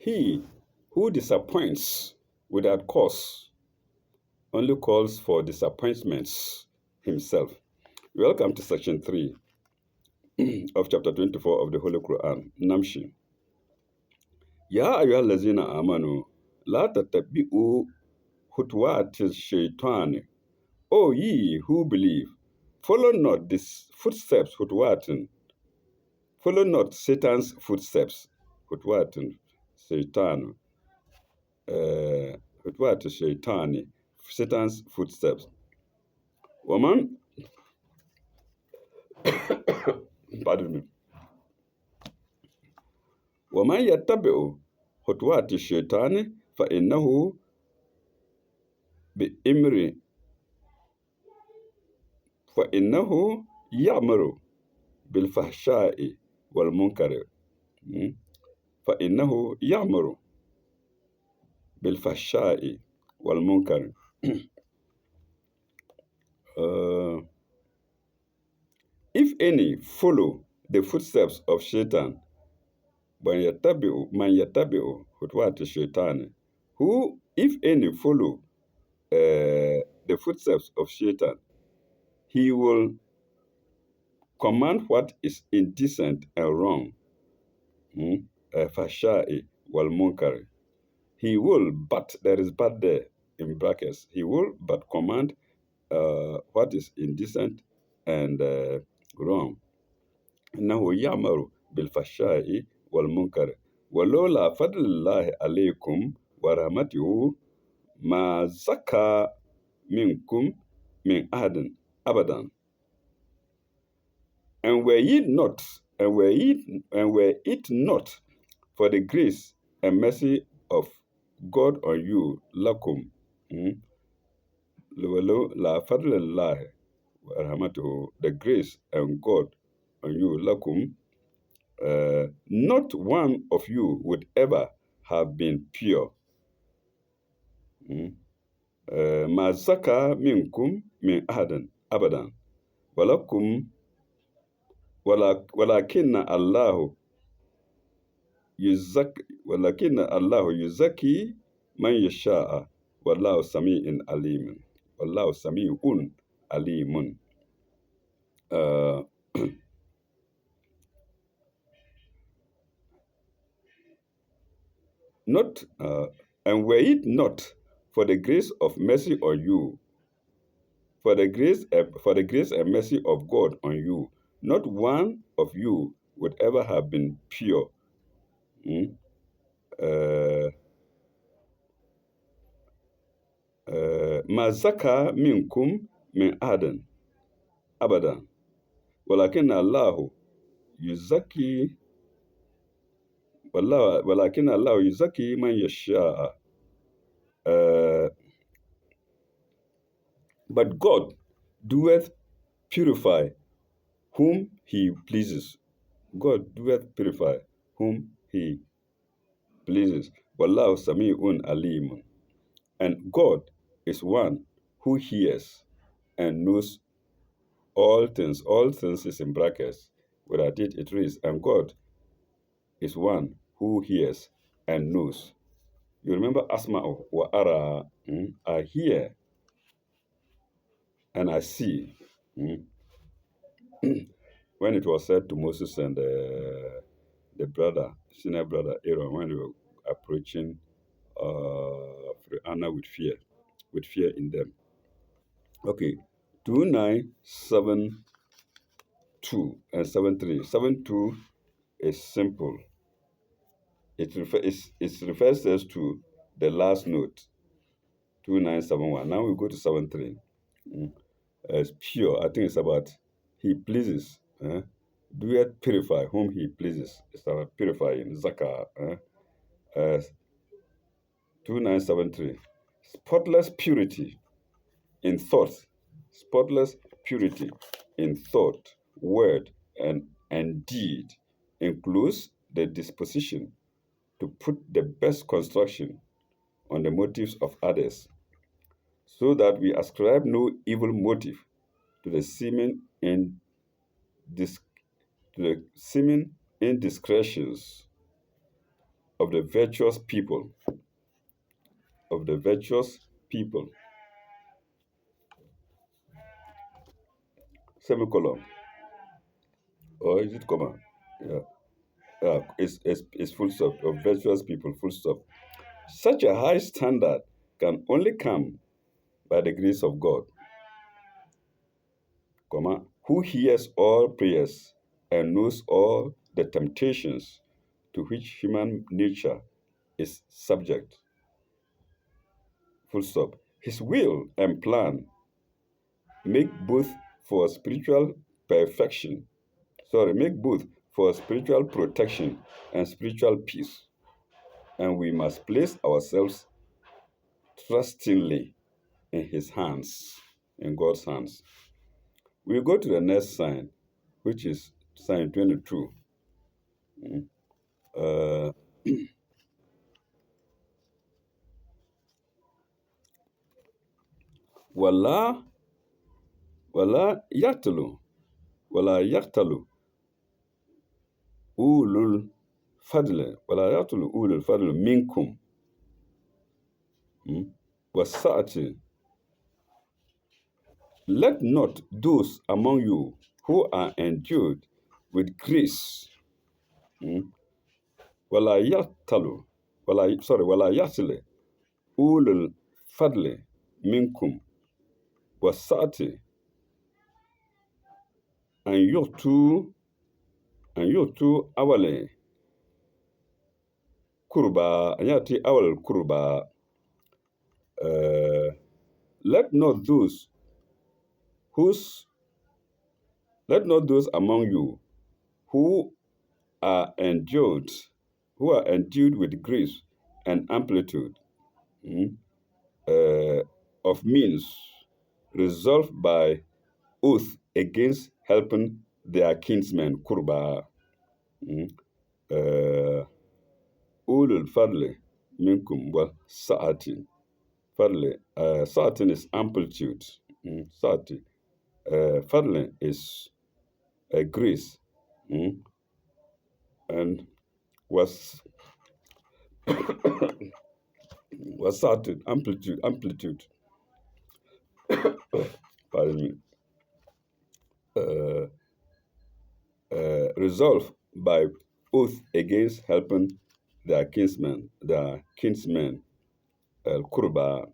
He who disappoints without cause only calls for disappointments himself. Welcome to section 3 of chapter 24 of the Holy Quran, Namshi. Ya ayyuhal lazina amanu, la tattabi'u khutwati shaitani. O ye who believe, follow not these footsteps, follow not Satan's footsteps, Satan, shaitani, Satan's footsteps. Woman, pardon me. وَمَنْ يَتَّبِعُ خُطُوَاتِ الشَّيْطَانِ فَإِنَّهُ يَأْمُرُ بِالْفَحْشَاءِ وَالْمُنكَرِ فَإِنَّهُ يَأْمُرُ بِالْفَحْشَاءِ وَالْمُنكَرِ If any follow the footsteps of Shaitan, مَنْ يَتَّبِعُ خُطُوَاتِ الشَّيْطَانِ, who, if any, follow the footsteps of Shaitan, he will command what is indecent and wrong. Fashai wal munkari. He will, but there is but there in brackets. He will but command what is indecent and wrong. إنه يأمر بالفحشاء والمنكر ولولا فضل الله عليكم ورحمته ما زكى منكم من أحد أبدا. And were it not for the grace and mercy of God on you, lakum, la fadlillahi wa rahmatuhu, the grace and God on you, lakum, not one of you would ever have been pure. Ma zaka minkum min ahadan abadan, walakum walakinna Allahu yuzaki man yasha'a wallahu sami'un alimun. Wallahu sami'un alimun. And were it not for the grace of mercy on you, for the grace and mercy of God on you, not one of you would ever have been pure. Ma zaka minkum min ahadan abadan, walakin Allahu yuzaki man yasha'a. But God doeth purify whom he pleases. God doeth purify whom he pleases. Wallahu sami'un alimun. And God is one who hears and knows all things. All things is in brackets. Without it reads, and God is one who hears and knows. You remember Asma'u wa Ara, I hear and I see. When it was said to Moses and the senior brother Aaron, when they were approaching Anna with fear in them. Okay, 2972 and 73. 72 is simple. It refers us to the last note, 2971. Now we go to 73. It's pure. I think it's about he pleases. Do it purify whom he pleases. It's about purifying. Zakah. 2973. Spotless purity in thought. Spotless purity in thought, word, and deed includes the disposition to put the best construction on the motives of others, so that we ascribe no evil motive to the seeming indiscretions of the virtuous people, of the virtuous people, semicolon, or is it comma? Yeah, it's full stop, of virtuous people, full stop. Such a high standard can only come by the grace of God, comma, who hears all prayers and knows all the temptations to which human nature is subject. Full stop. His will and plan make both for spiritual perfection, make both for spiritual protection and spiritual peace. And we must place ourselves trustingly in his hands, in God's hands. We go to the next sign, which is sign 22. Uh, wala, wala yaktalu, wala yaktalu, ulul fadle, wala yaktalu ulul fadle minkum, wasa'ati. Let not those among you who are endued with grace, wala yaktalu, wala yaktale, ulul fadle minkum, wasa'ati, and yu'tu awale kurba, and yati awal kurba. Let not those whose let not those among you who are endued with grace and amplitude, of means resolved by oath against helping their kinsmen kurba, ulul fadli minkum wa sa'atin. Fadli, sa'atin is amplitude. Sa'ati. Fadli is grace. And was sa'atin, amplitude. Pardon me. Resolve by oath against helping their kinsmen, kurba,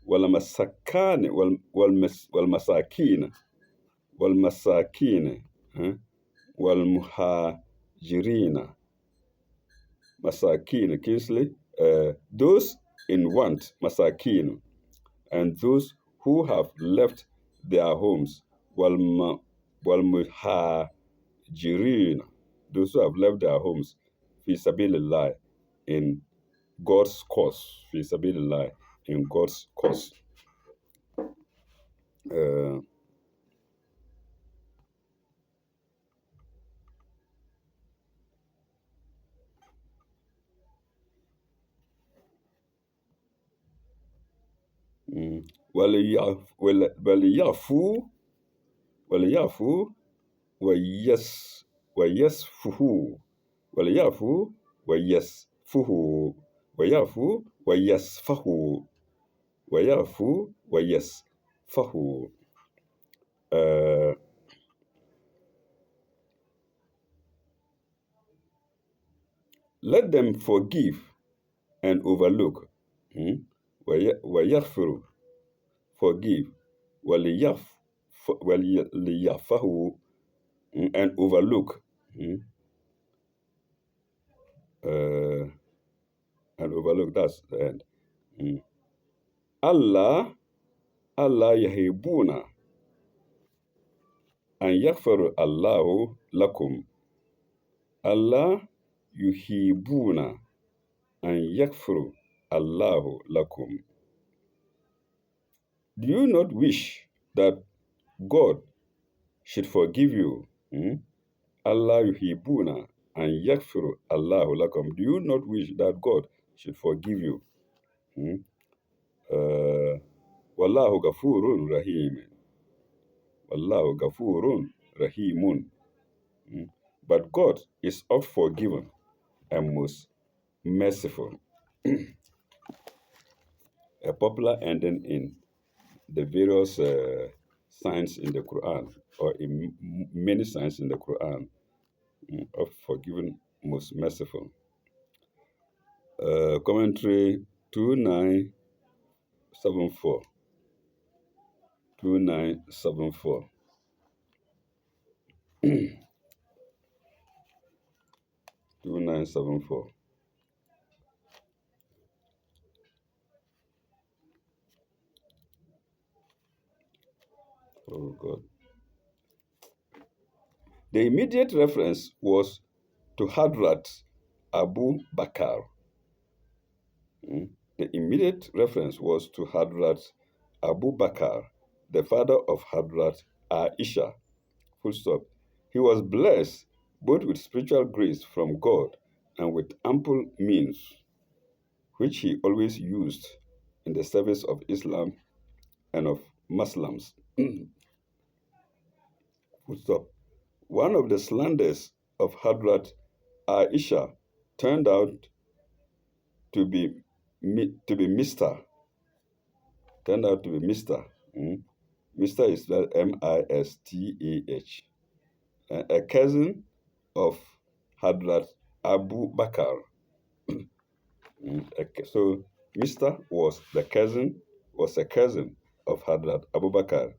والمساكين والمساكين والمهاجرين. Masakin, Kingsley, those in want, masakin, and those who have left their homes, والمهاجرين, those who have left their homes, fi sabilillah, in God's cause, fi sabilillah, in God's cause. وليعفوا ويصفحوا وليعفوا ويصفحوا ويعفوا ويصفحوا ويعفوا ويصفحوا. Let them forgive and overlook. ويغفر, forgive. وليعفوا, and overlook. And overlook, that's the end. Allah yahibuna an yaghfir Allahu lakum. Allah yuhibuna an yaghfir Allahu lakum. Do you not wish that God should forgive you? Allah yuhibuna an yaghfir Allahu lakum. Do you not wish that God should forgive you? Wallahu ghafurun rahim. Wallahu ghafurun rahimun. But God is oft forgiven and most merciful. A popular ending in the various signs in the Quran, or in many signs in the Quran, of forgiving, most merciful. Commentary 2974. 2974. 2974. Oh God. The immediate reference was to Hadrat Abu Bakr. Mm. The immediate reference was to Hadrat Abu Bakr, the father of Hadrat Aisha. Full stop. He was blessed both with spiritual grace from God and with ample means, which he always used in the service of Islam and of Muslims. Full stop. One of the slanders of Hadrat Aisha turned out to be Mr. Turned out to be Mr. Mr. is spelled Mistah, a cousin of Hadrat Abu Bakr. So Mr. was a cousin of Hadrat Abu Bakr,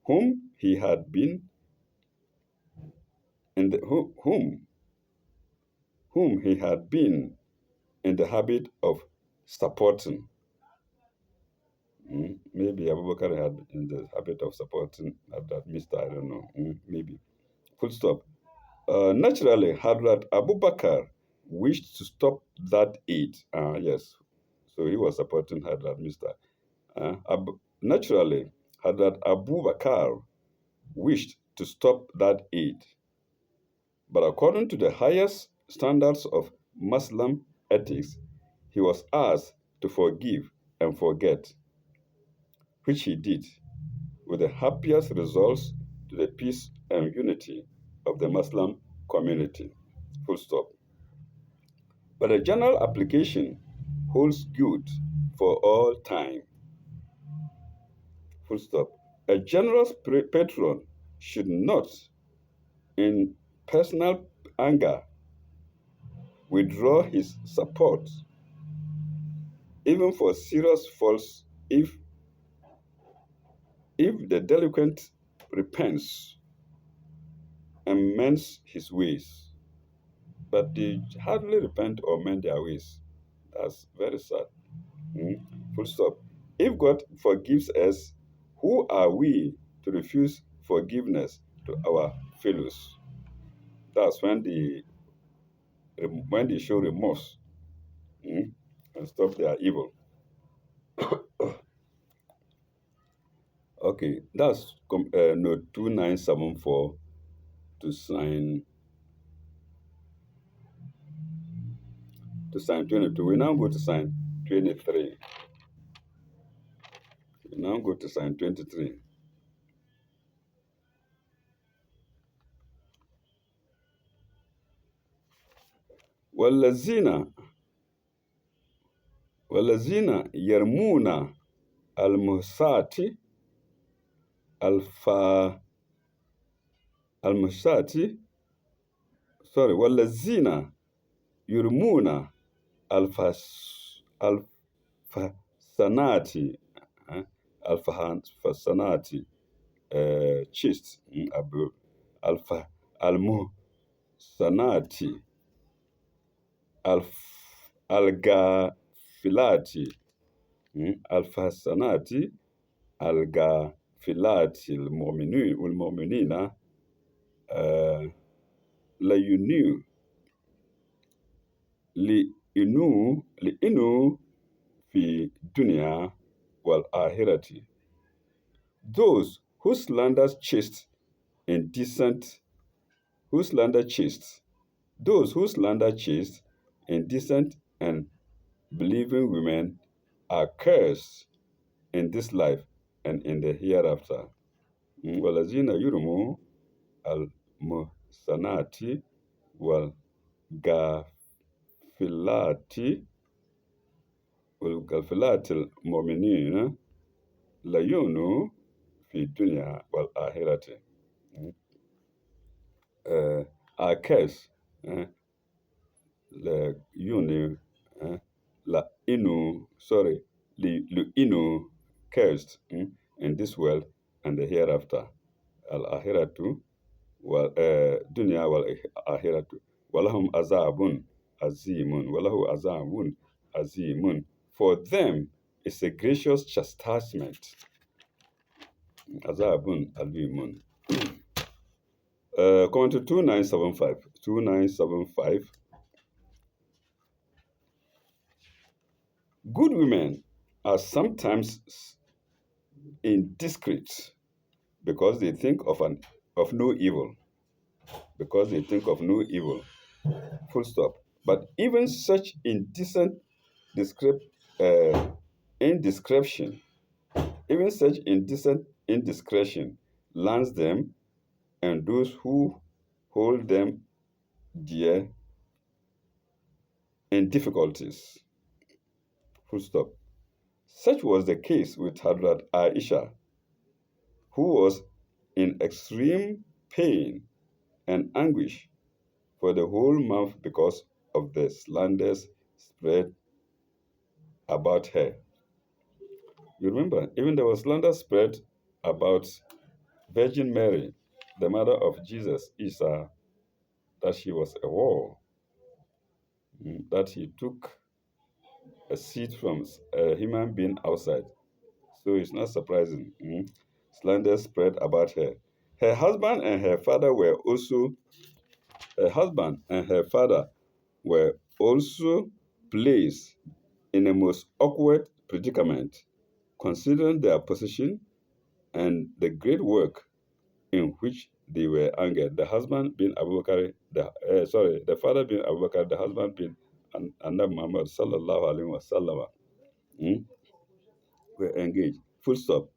whom he had been in the whom he had been in the habit of supporting. Maybe Abu Bakr had in the habit of supporting Hadrat Mr. I don't know. Maybe. Full stop. Naturally, Hadrat Abu Bakr wished to stop that aid. Yes, so he was supporting Hadrat Mr. Naturally, Hadrat Abu Bakr wished to stop that aid. But according to the highest standards of Muslim ethics, he was asked to forgive and forget, which he did, with the happiest results to the peace and unity of the Muslim community. Full stop. But a general application holds good for all time. Full stop. A generous patron should not, in personal anger, withdraw his support, even for serious faults, if the delinquent repents and mends his ways. But they hardly repent or mend their ways. That's very sad. Full stop. If God forgives us, who are we to refuse forgiveness to our fellows? That's when they show remorse, and stop their evil. Okay, that's note 2974 to sign 22. We now go to sign 23. We now go to sign 23. والذين يرمون المحصات الفا المحصات sorry والذين يرمون الفحسنات الفحسنات chist الف المحسنات الغافلات الفحسنات الغافلات المؤمنين والمؤمنين لينو لإنو في dunya والآخرة. Those who slander chaste indecent who slander chaste those who slander chaste indecent and believing women are cursed in this life and in the hereafter. والذين يرموا المحصنات gafilati والغافلات المؤمنين ليونوا في الدنيا والآخرة. Akes le yuni la inu sorry lu inu cursed in this world and the hereafter. Al ahiratu wal dunya wal ahiratu walahum azabun azimun walahu azabun azimun. For them is a gracious chastisement. Azabun alimun. Coming to 2975. 2975. Good women are sometimes indiscreet because they think of no evil. Because they think of no evil. Full stop. But even such uh, indiscretion, even such indiscretion lands them and those who hold them dear in difficulties. Full stop. Such was the case with Hadrat Aisha, who was in extreme pain and anguish for the whole month because of the slanders spread about her. You remember, even there was slander spread about Virgin Mary, the mother of Jesus, Isa, that she was a whore, that he took a seed from a human being outside. So it's not surprising. Slander spread about her. Her husband and her father were also her husband and her father were also placed in a most awkward predicament, considering their position and the great work in which they were angered. The husband being Abu Bakr, the father being Abu Bakr, the husband being Annabi Muhammad sallallahu alaihi wasallam, mm, were engaged. Full stop.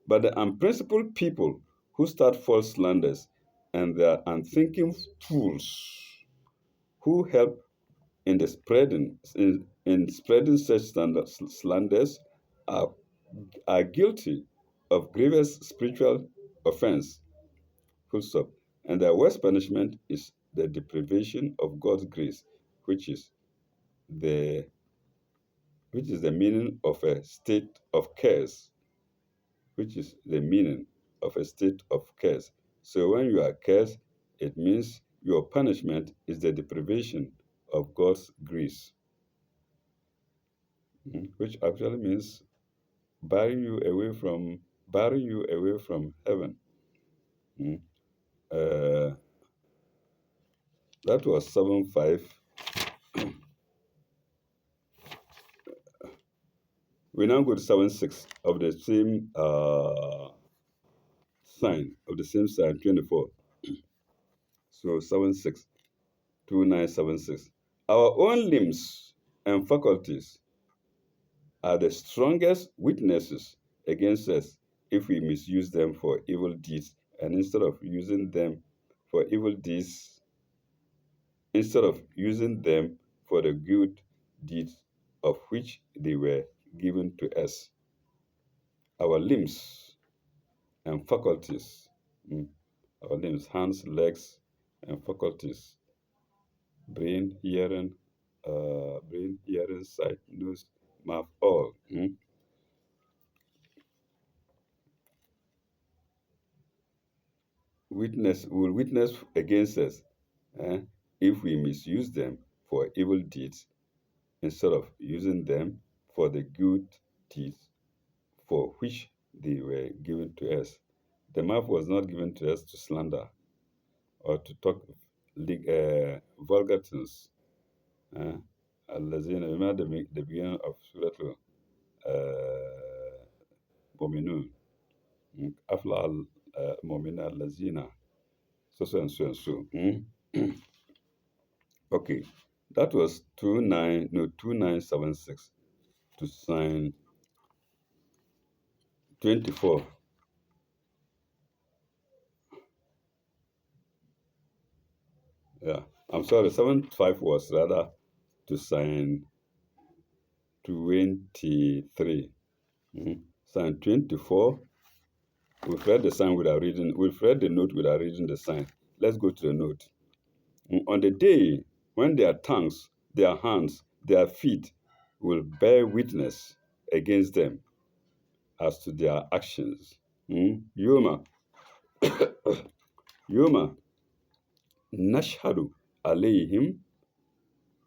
But the unprincipled people who start false slanders and the unthinking fools who help in the in spreading such slanders are, are guilty of grievous spiritual offense. Full stop. And their worst punishment is the deprivation of God's grace, which is the meaning of a state of curse, which is the meaning of a state of curse. So when you are cursed, it means your punishment is the deprivation of God's grace, which actually means barring you away from heaven. Mm. Uh, that was 7-5. We now go to 7-6 of the same sign 24. So 7-6, 2976. Our own limbs and faculties are the strongest witnesses against us if we misuse them for evil deeds, and for evil deeds, instead of using them for the good deeds of which they were given to us. Our limbs and faculties, mm, our limbs, hands, legs, and faculties, brain, hearing, sight, nose, mouth, all. Will witness against us eh, if we misuse them for evil deeds instead of using them for the good deeds for which they were given to us. The mouth was not given to us to slander or to talk vulgar things. Uh, remember the beginning of Surah Mu'minun. Afla al-Mu'mina al-Lazina. So and so and so. Okay, that was 2976 to sign 24. Yeah. I'm sorry, 75 was rather to sign 23. Sign 24. We've read the sign without reading. We've read the note without reading the sign. Let's go to the note. On the day when their tongues, their hands, their feet will bear witness against them as to their actions. Yoma, Yoma, nashhadu alayhim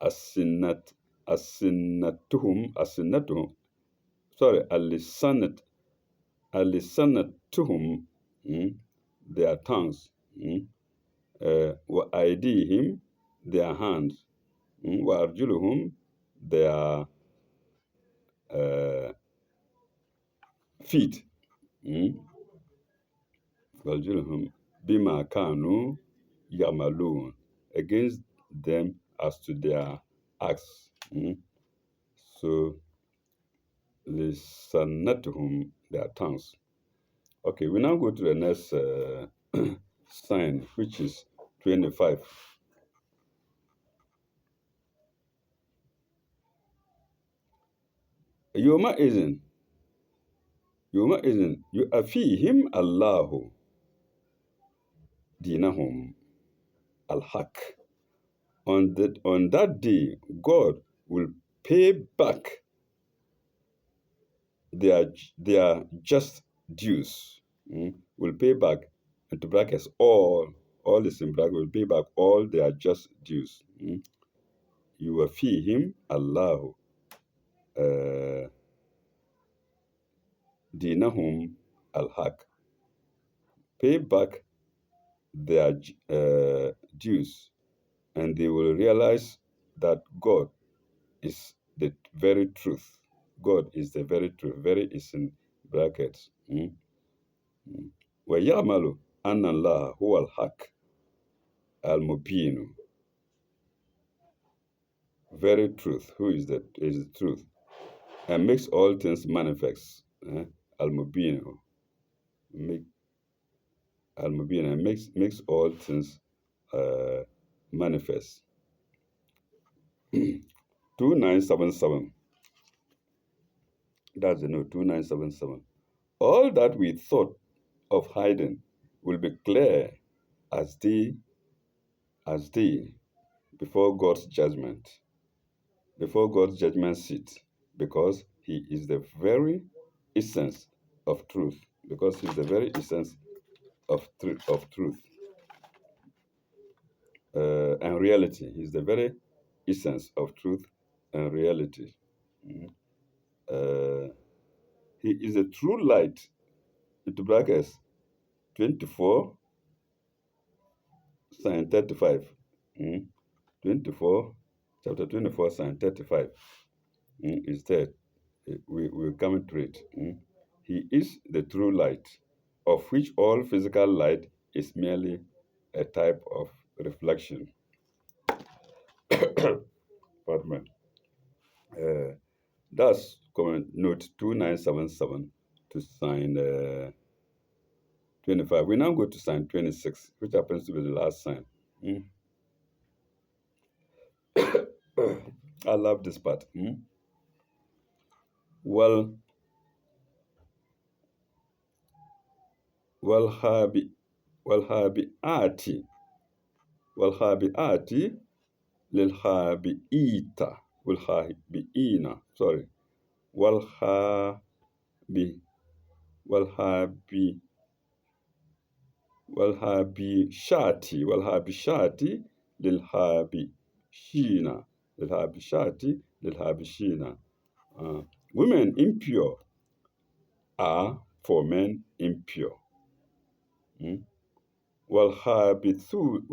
asinat, asinatuhum, sorry, alisanatuhum, their tongues, wa aidihim, their hands, wa arjuluhum, their feet, wa bima kanu yamalun, against them as to their acts. So lisanatuhum, their tongues. Okay, we now go to the next sign, which is 25. Yoma izin, yu'afihim Allahu dinahum al-haq. On that day, God will pay back their just dues. Will pay back, into brackets, all is in brackets, will pay back all their just dues. Yu'afihim Allahu dinahum al-haq. Pay back their dues, and they will realize that God is the very truth. God is the very truth. Very is in brackets. وَيَعْمَلُ أَنَّ اللَّهَ هُوَ الْحَقُّ الْمُبِينُ. Very truth. Who is the truth? And makes all things manifest. Al-Mubin. Al-Mubin, and makes all things manifest. 2977. That's the note, 2977. All that we thought of hiding will be clear as day before God's judgment seat, because he is the very essence of truth. Because he's the very essence of truth and reality. He's the very essence of truth and reality. He is a true light, into brackets, 24, sign 35. 24, chapter 24, sign 35. Is there. We will come to it. He is the true light, of which all physical light is merely a type of reflection. Pardon me. That's comment note 2977 to sign 25. We now go to sign 26, which happens to be the last sign. I love this part. Well, والخابئات للخابئين sorry والخابي والخابي والهابشات للهابشين. Women impure are for men impure. والهابثون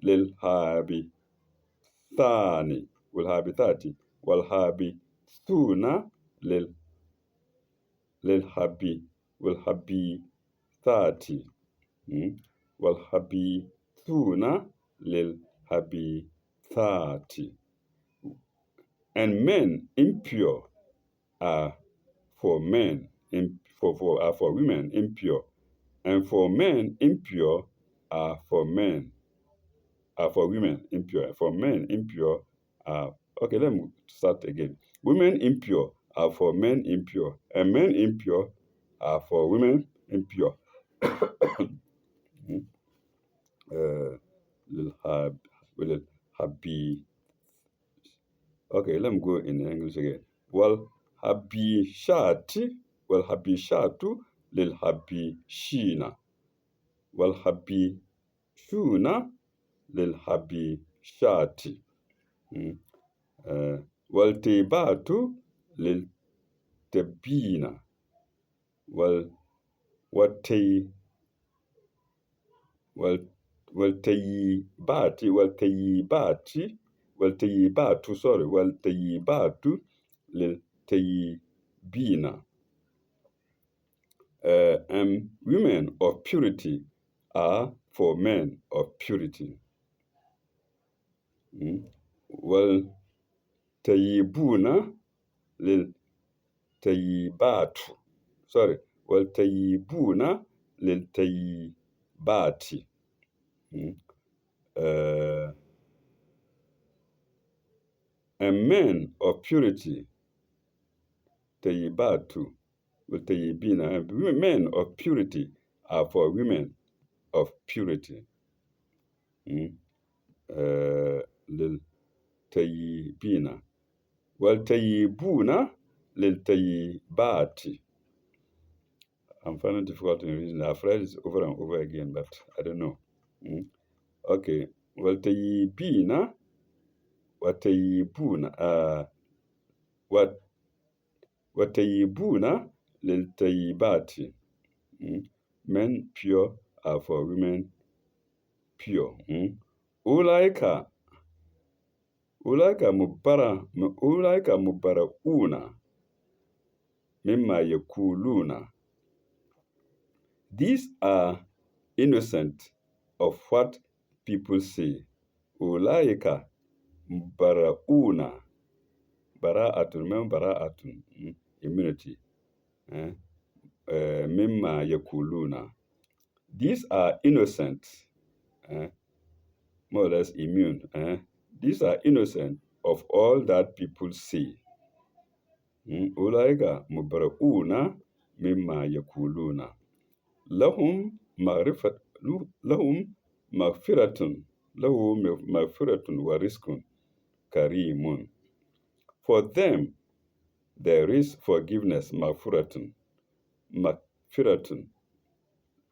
للهابثان والهابثات والهابثون والهبيثات والهبيثون للهبيثات. And men impure are for men, are for women impure, and for men impure are for men. are for women impure. For men impure are okay. Let me start again. Women impure are for men impure, and men impure are for women impure. uh, will have will it have be okay? Let me go in English again. Well, habishati, well habishatu lil habishina, well habishuna lil habishati. Mm. والتيبات للتبيين وال والتي وال والتيبات sorry والتيبات للتيبين. And women of purity are for men of purity. Mm. والتيبون للتيبات sorry والتيبون للتيبات. Mm. Uh, and men of purity tayibatu والتيبين, and men of purity are for women of purity. Mm. للتيبين والتيبون للتيبات. I'm finding it difficult in reading. I've read it over and over again, but I don't know. Mm. Okay. والتيبين وتيبون وتيبون للتيبات. Mm. Men pure are for women pure. Mm. أولئك أولئك مبرؤون مما يقولون. These are innocent of what people say. أولئك مبرؤون. Bara'atun, remember bara'atun, immunity. Eh? Mimma yakuluna. These are innocent, eh? More or less immune. These are innocent of all that people say. Ulaika mubara'una mimma yakuluna. Lahum maghfirah, lahum maghfiratun, lahum maghfiratun wa rizqun karimun. For them there is forgiveness, maghfiratun. Maghfiratun.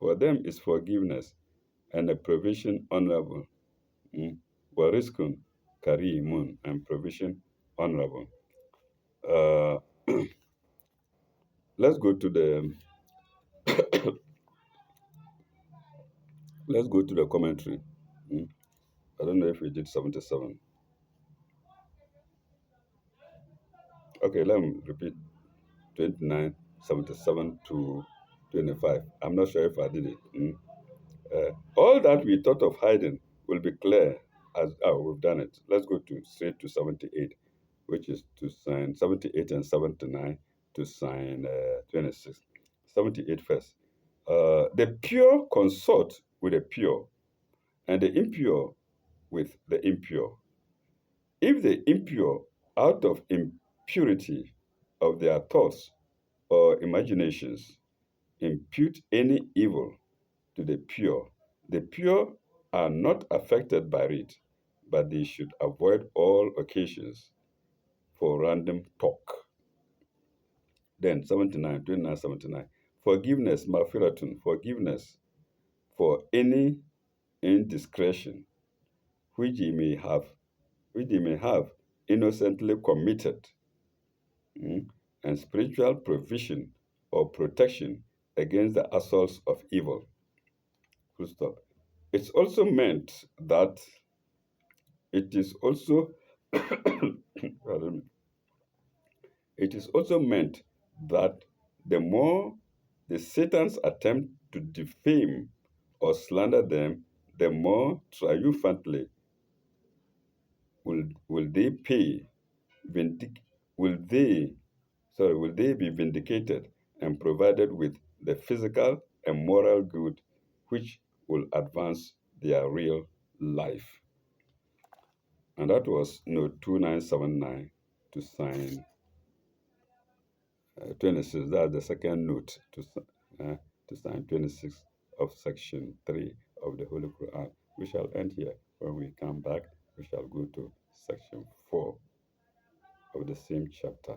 For them is forgiveness and a provision honorable. Wariskun karimun, and provision honorable. Uh, let's go to the commentary. I don't know if we did 77. Okay, let me repeat 29, 77 to 25. I'm not sure if I did it. All that we thought of hiding will be clear as we've done it. Let's go to straight to 78, which is to sign 78 and 79 to sign 26. 78 first. The pure consort with the pure, and the impure with the impure. If the impure, out of impurity of their thoughts or imaginations, impute any evil to the pure are not affected by it, but they should avoid all occasions for random talk. Then 79, 29, 79. Forgiveness, mafiratun, forgiveness for any indiscretion which they may have innocently committed, and spiritual provision or protection against the assaults of evil. Full stop. It's also meant that it is also pardon me. It is also meant that the more the Satan's attempt to defame or slander them, the more triumphantly will they pay will they be vindicated and provided with the physical and moral good which will advance their real life. And that was note 2979 to sign 26. That's the second note to sign 26 of section 3 of the Holy Quran. We shall end here. When we come back, we shall go to section 4 of the same chapter.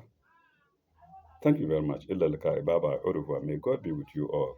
Thank you very much. Illa likai. Bye bye. Au revoir. May God be with you all.